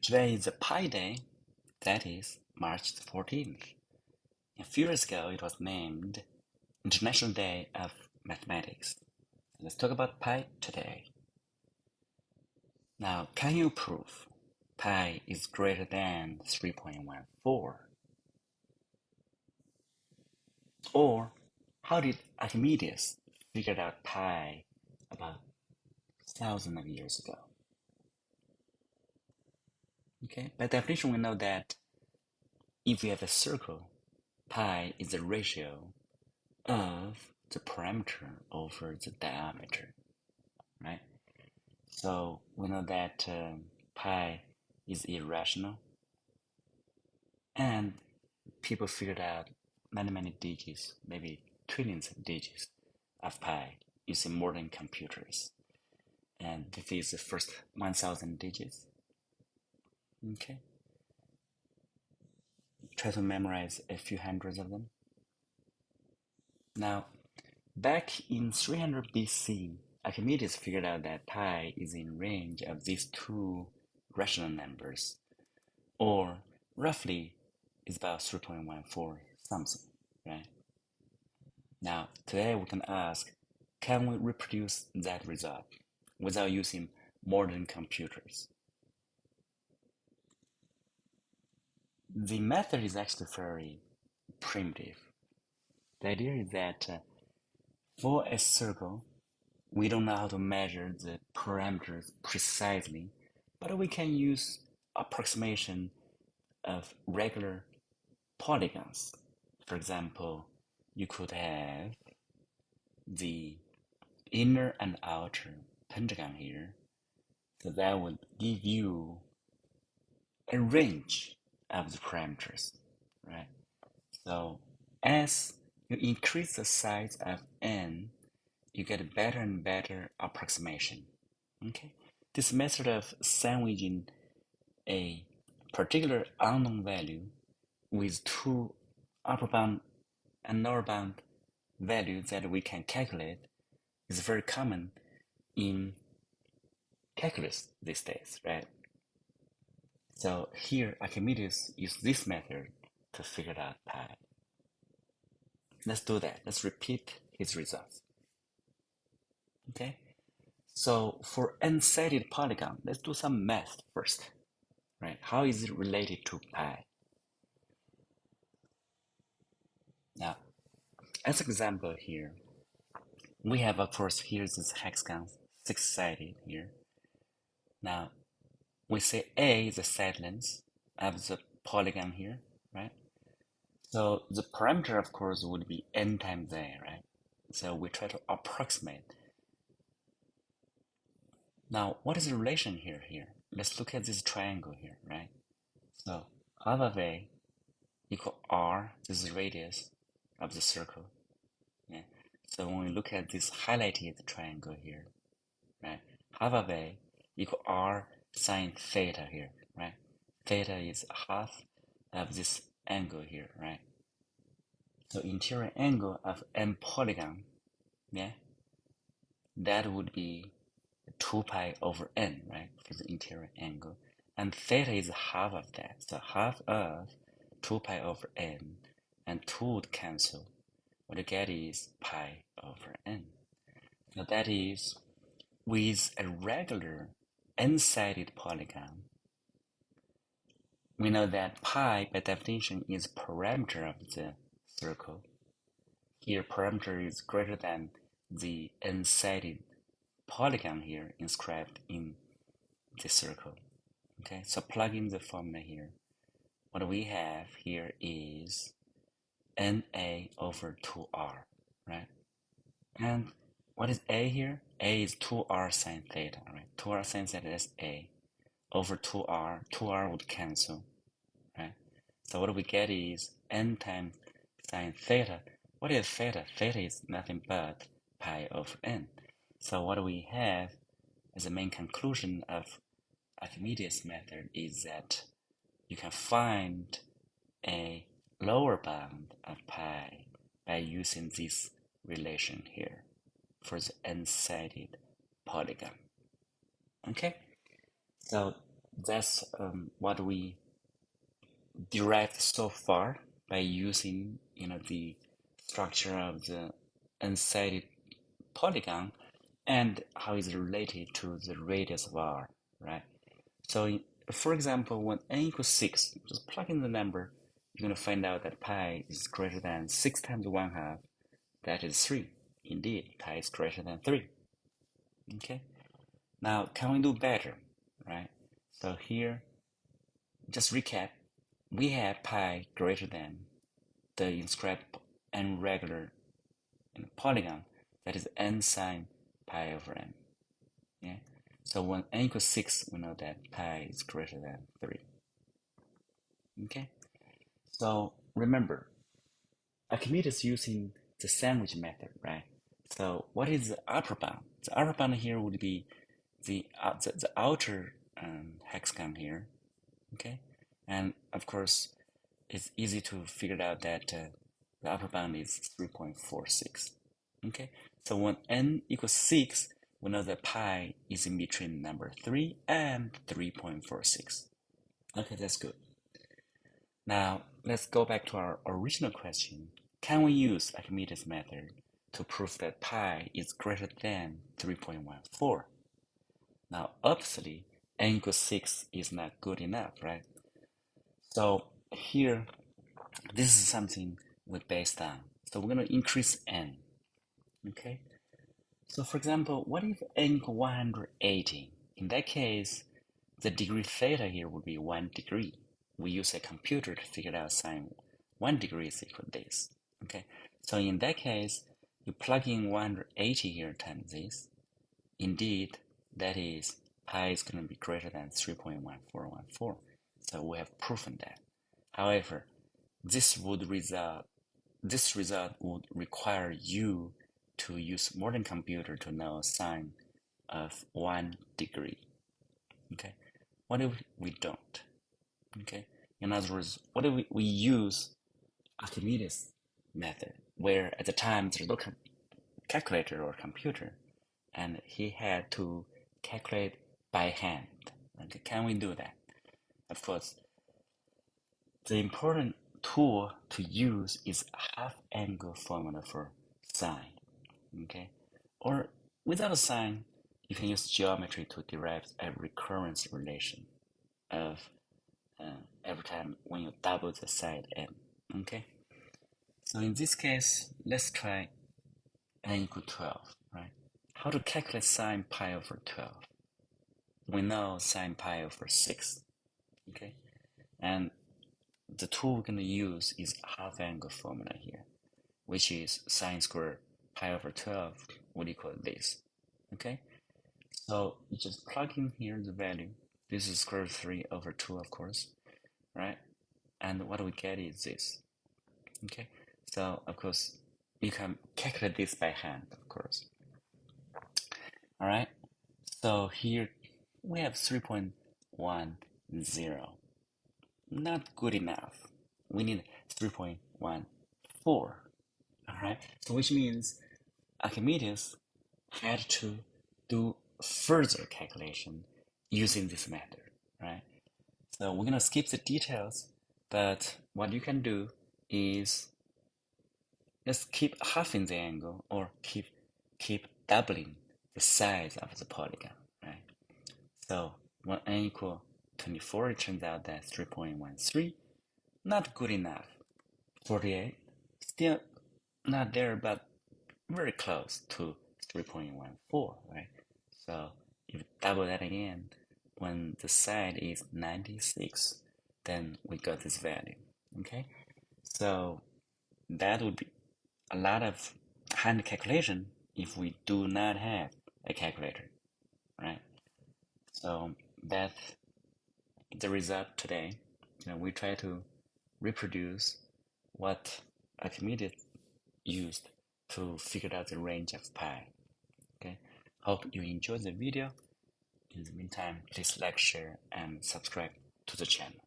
Today is a Pi Day, that is March 14th. A few years ago, it was named International Day of Mathematics. Let's talk about pi today. Now, can you prove pi is greater than 3.14? Or how did Archimedes figure out pi about thousands of years ago? Okay, by definition, we know that if you have a circle, pi is the ratio of the perimeter over the diameter, right? So we know that pi is irrational, and people figured out many digits, maybe trillions of digits of pi using modern computers. And this is the first 1,000 digits. Okay. Try to memorize a few hundreds of them. Now, back in 300 BC, Archimedes figured out that pi is in range of these two rational numbers, or roughly is about 3.14 something, right? Now, today we can ask, can we reproduce that result without using modern computers? The method is actually very primitive. The idea is that for a circle, we don't know how to measure the parameters precisely, but we can use approximation of regular polygons. For example, you could have the inner and outer pentagon here, so that would give you a range of the parameters, right? So as you increase the size of n, you get better and better approximation. Okay, this method of sandwiching a particular unknown value with two upper bound and lower bound values that we can calculate is very common in calculus these days, right? So here Archimedes used this method to figure out pi. Let's do that. Let's repeat his results. Okay, so for n-sided polygon, let's do some math first, right? How is it related to pi? Now, as an example here, we have, of course, here's this hexagon, six-sided here. Now, we say A is the side length of the polygon here, right? So the parameter, of course, would be n times A, right? So we try to approximate. Now, what is the relation here? Let's look at this triangle here, right? So half of A equal R, this is radius of the circle. Yeah. So when we look at this highlighted triangle here, right? Half of A equal R sine theta here, right? Theta is half of this angle here, right? So interior angle of M polygon, yeah, that would be 2 pi over n, right, for the interior angle. And theta is half of that, so half of 2 pi over n, and 2 would cancel. What you get is pi over n. Now that is, with a regular n-sided polygon, we know that pi, by definition, is parameter of the circle. Here, parameter is greater than the n-sided polygon here inscribed in the circle. Okay, so plug in the formula here. What we have here is NA over 2R, right? And what is A here? A is 2R sine theta, right? 2R sine theta is A over 2R. 2R would cancel, right? So what we get is N times sine theta. What is theta? Theta is nothing but pi over N. So what we have as the main conclusion of Archimedes' method is that you can find a lower bound of pi by using this relation here for the n-sided polygon. Okay, so that's what we derived so far by using the structure of the unsighted polygon and how it's related to the radius of r, right? So for example, when n equals 6, just plug in the number, you're going to find out that pi is greater than 6 times 1/2, that is 3. Indeed, pi is greater than 3. Okay, now can we do better, right? So here, just recap, we have pi greater than the inscribed n regular polygon, that is n sine pi over n. Yeah. So when n equals 6, we know that pi is greater than 3. Okay. So remember, Archimedes using the sandwich method, right? So what is the upper bound? The upper bound here would be the outer hexagon here. Okay. And of course, it's easy to figure out that the upper bound is 3.46. Okay, so when n equals 6, we know that pi is in between number 3 and 3.46. Okay, that's good. Now, let's go back to our original question. Can we use Archimedes' method to prove that pi is greater than 3.14? Now, obviously, n equals 6 is not good enough, right? So here, this is something we based on. So we're going to increase n. Okay. So for example, what if n equals 180? In that case, the degree theta here would be 1 degree. We use a computer to figure out sine 1 degree is equal to this. Okay. So in that case, you plug in 180 here times this. Indeed, that is pi is going to be greater than 3.1414. So we have proven that. However, this result would require you to use modern computer to know sine of 1 degree. Okay, what if we don't? Okay, in other words, what if we use Archimedes method, where at the time there's no calculator or computer, and he had to calculate by hand? Okay, can we do that? Of course, the important tool to use is half-angle formula for sine. Okay, or without a sine, you can use geometry to derive a recurrence relation of every time when you double the side n. Okay, so in this case, let's try n equal 12, right? How to calculate sine pi over 12? We know sine pi over 6, okay? And the tool we're going to use is half-angle formula here, which is sine squared pi over 12 would equal this, okay? So you just plug in here the value. This is square root 3 over 2, of course, right? And what we get is this, okay? So, of course, you can calculate this by hand, of course. All right? So here we have 3.10. Not good enough. We need 3.14. All right? So which means Archimedes had to do further calculation using this method, right? So we're gonna skip the details, but what you can do is just keep halving the angle or keep doubling the size of the polygon, right? So when n equal 24, it turns out that 3.13, not good enough. 48, still not there, but very close to 3.14, right? So if you double that again, when the side is 96, then we got this value, okay? So that would be a lot of hand calculation if we do not have a calculator, right? So that's the result today. We try to reproduce what Archimedes used to figure out the range of pi. Okay, hope you enjoyed the video. In the meantime, please like, share, and subscribe to the channel.